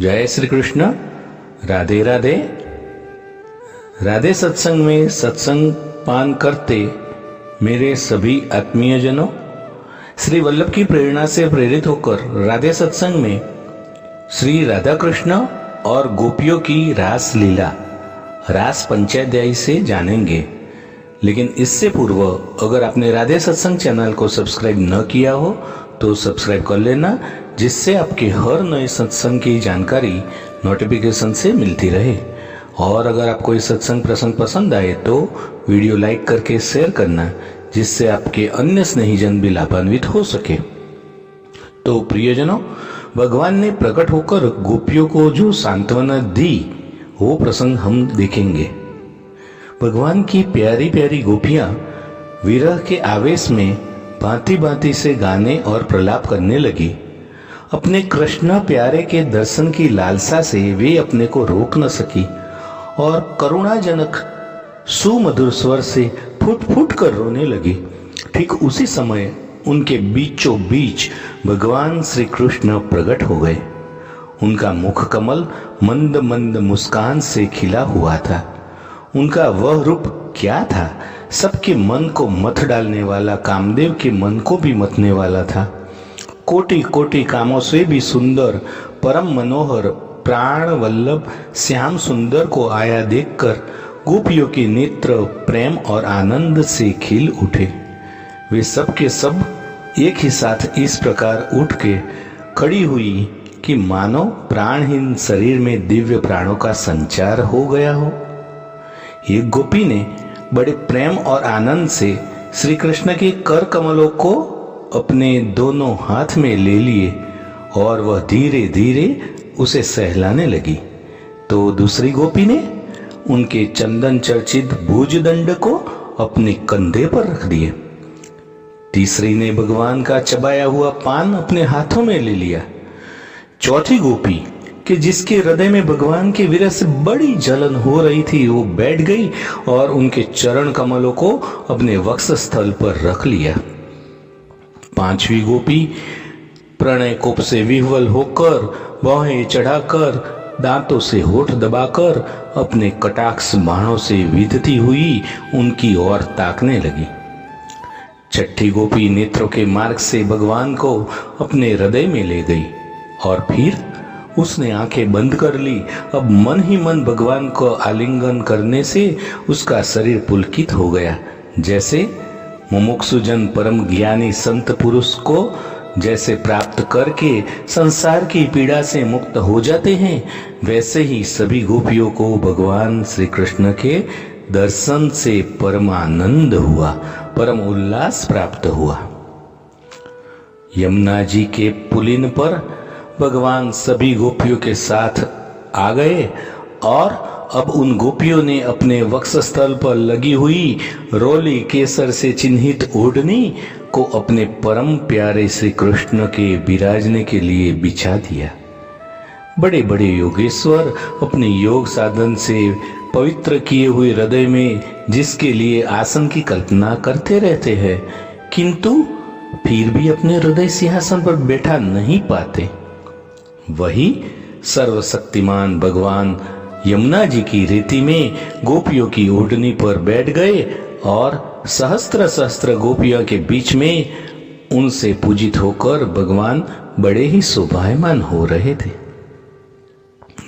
जय श्री कृष्ण। राधे राधे। राधे सत्संग में सत्संग पान करते मेरे सभी आत्मीयजनों, श्री वल्लभ की प्रेरणा से प्रेरित होकर राधे सत्संग में श्री राधा कृष्ण और गोपियों की रास लीला, रास पंचाध्यायी से जानेंगे। लेकिन इससे पूर्व अगर आपने राधे सत्संग चैनल को सब्सक्राइब न किया हो तो सब्सक्राइब कर लेना, जिससे आपके हर नए सत्संग की जानकारी नोटिफिकेशन से मिलती रहे। और अगर आपको ये सत्संग प्रसंग पसंद आए तो वीडियो लाइक करके शेयर करना, जिससे आपके अन्य स्नेहीजन भी लाभान्वित हो सके। तो प्रियजनों, भगवान ने प्रकट होकर गोपियों को जो सांत्वना दी वो प्रसंग हम देखेंगे। भगवान की प्यारी प्यारी गोपियां विरह के आवेश में भांति भांति से गाने और प्रलाप करने लगी। अपने कृष्ण प्यारे के दर्शन की लालसा से वे अपने को रोक न सकी और करुणाजनक सुमधुर स्वर से फुट फुट कर रोने लगी। ठीक उसी समय उनके बीचों बीच भगवान श्री कृष्ण प्रकट हो गए। उनका मुख कमल मंद मंद मुस्कान से खिला हुआ था। उनका वह रूप क्या था, सबके मन को मथ डालने वाला, कामदेव के मन को भी मथने वाला था। कोटि कोटि कामों से भी सुंदर, परम मनोहर, प्राण वल्लभ श्याम सुंदर को आया देखकर गोपियों के नेत्र प्रेम और आनंद से खिल उठे। वे सब के सब एक ही साथ इस प्रकार उठ के खड़ी हुई कि मानो प्राणहीन शरीर में दिव्य प्राणों का संचार हो गया हो। एक गोपी ने बड़े प्रेम और आनंद से श्री कृष्ण के कर कमलों को अपने दोनों हाथ में ले लिए और वह धीरे धीरे उसे सहलाने लगी। तो दूसरी गोपी ने उनके चंदन चर्चित भुजदंड को अपने कंधे पर रख दिए। तीसरी ने भगवान का चबाया हुआ पान अपने हाथों में ले लिया। चौथी गोपी कि जिसके हृदय में भगवान के विरह से बड़ी जलन हो रही थी, वो बैठ गई और उनके चरण कमलों को अपने वक्ष स्थल पर रख लिया। पांचवी गोपी प्रणय कोप से विह्वल होकर, बाहें चढ़ाकर, दांतों से होठ दबाकर अपने कटाक्ष बाणों से विधती हुई उनकी ओर ताकने लगी। छठी गोपी नेत्रों के मार्ग से भगवान को अपने हृदय में ले गई और फिर उसने आंखें बंद कर ली। अब मन ही मन भगवान को आलिंगन करने से उसका शरीर पुलकित हो गया। जैसे मुमुक्षुजन परम ज्ञानी संत पुरुष को जैसे प्राप्त करके संसार की पीड़ा से मुक्त हो जाते हैं, वैसे ही सभी गोपियों को भगवान श्री कृष्ण के दर्शन से परम आनंद हुआ, परम उल्लास प्राप्त हुआ। यमुना जी के पुलिन पर भगवान सभी गोपियों के साथ आ गए और अब उन गोपियों ने अपने वक्षस्थल पर लगी हुई रोली केसर से चिन्हित ओढ़नी को अपने परम प्यारे श्री कृष्ण के विराजने के लिए बिछा दिया। बड़े बड़े योगेश्वर अपने योग साधन से पवित्र किए हुए हृदय में जिसके लिए आसन की कल्पना करते रहते हैं, किंतु फिर भी अपने हृदय सिंहासन पर बैठा नहीं पाते, वही सर्वशक्तिमान भगवान यमुना जी की रीति में गोपियों की ओढ़नी पर बैठ गए और सहस्त्र सहस्त्र गोपियों के बीच में उनसे पूजित होकर भगवान बड़े ही शोभायमान हो रहे थे।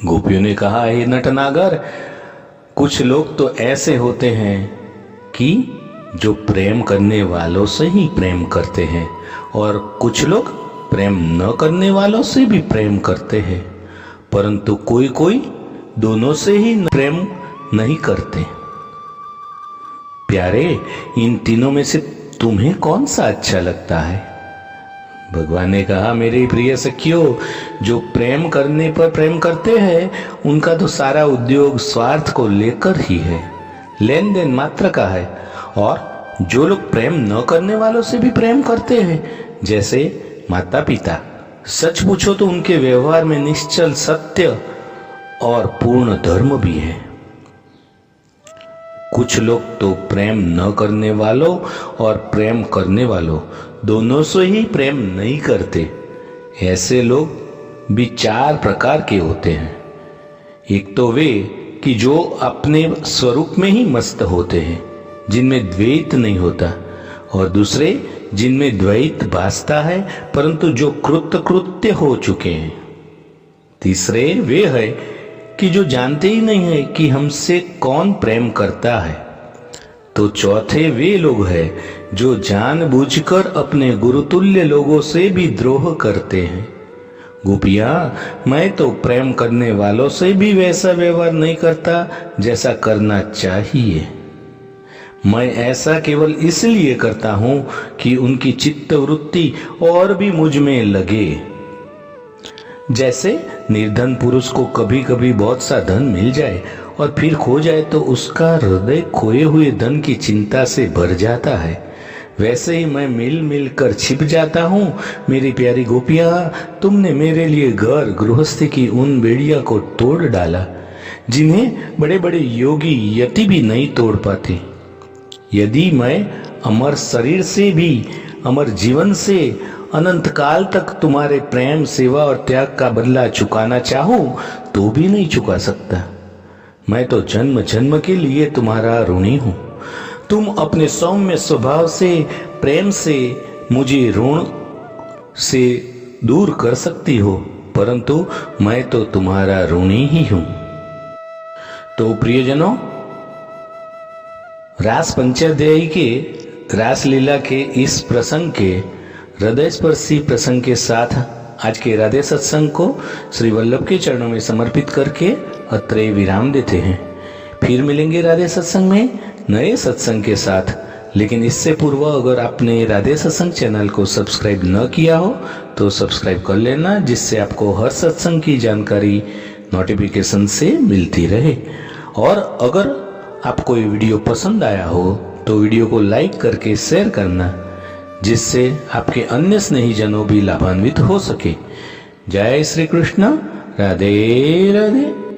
गोपियों ने कहा, हे नटनागर, कुछ लोग तो ऐसे होते हैं कि जो प्रेम करने वालों से ही प्रेम करते हैं और कुछ लोग प्रेम न करने वालों से भी प्रेम करते हैं, परंतु कोई कोई दोनों से ही प्रेम नहीं करते। प्यारे, इन तीनों में से तुम्हें कौन सा अच्छा लगता है? भगवान ने कहा, मेरे प्रिय सखियों, जो प्रेम करने पर प्रेम करते हैं उनका तो सारा उद्योग स्वार्थ को लेकर ही है, लेन देन मात्र का है। और जो लोग प्रेम न करने वालों से भी प्रेम करते हैं, जैसे माता पिता, सच पूछो तो उनके व्यवहार में निश्चल सत्य और पूर्ण धर्म भी है। कुछ लोग तो प्रेम न करने वालों और प्रेम करने वालों दोनों से ही प्रेम नहीं करते। ऐसे लोग भी चार प्रकार के होते हैं। एक तो वे कि जो अपने स्वरूप में ही मस्त होते हैं, जिनमें द्वैत नहीं होता, और दूसरे जिनमें द्वैत भासता है परंतु जो कृत्य हो चुके हैं। तीसरे वे है कि जो जानते ही नहीं है कि हमसे कौन प्रेम करता है। तो चौथे वे लोग हैं जो जानबूझकर अपने गुरुतुल्य लोगों से भी द्रोह करते हैं। गोपियां, मैं तो प्रेम करने वालों से भी वैसा व्यवहार नहीं करता जैसा करना चाहिए। मैं ऐसा केवल इसलिए करता हूं कि उनकी चित्तवृत्ति और भी मुझ में लगे। जैसे निर्धन पुरुष को कभी कभी बहुत सा धन मिल जाए और फिर खो जाए तो उसका हृदय खोए हुए धन की चिंता से भर जाता है, वैसे ही मैं मिल मिल कर छिप जाता हूँ। मेरी प्यारी गोपियां, तुमने मेरे लिए घर गृहस्थी की उन बेड़िया को तोड़ डाला जिन्हें बड़े बड़े योगी यति भी नहीं तोड़ पाते। यदि मैं अमर शरीर से भी, अमर जीवन से अनंत काल तक तुम्हारे प्रेम, सेवा और त्याग का बदला चुकाना चाहूं तो भी नहीं चुका सकता। मैं तो जन्म जन्म के लिए तुम्हारा ऋणी हूं। तुम अपने सौम्य स्वभाव से, प्रेम से मुझे ऋण से दूर कर सकती हो, परंतु मैं तो तुम्हारा ऋणी ही हूं। तो प्रियजनों, रास पंचाध्यायी के रास लीला के इस प्रसंग के हृदय स्पर्शी प्रसंग के साथ आज के राधे सत्संग को श्री वल्लभ के चरणों में समर्पित करके अत्रे विराम देते हैं। फिर मिलेंगे राधे सत्संग में नए सत्संग के साथ। लेकिन इससे पूर्व अगर आपने राधे सत्संग चैनल को सब्सक्राइब न किया हो तो सब्सक्राइब कर लेना, जिससे आपको हर सत्संग की जानकारी नोटिफिकेशन से मिलती रहे। और अगर आपको ये वीडियो पसंद आया हो तो वीडियो को लाइक करके शेयर करना, जिससे आपके अन्य स्नेहीजनों भी लाभान्वित हो सके। जय श्री कृष्ण। राधे राधे।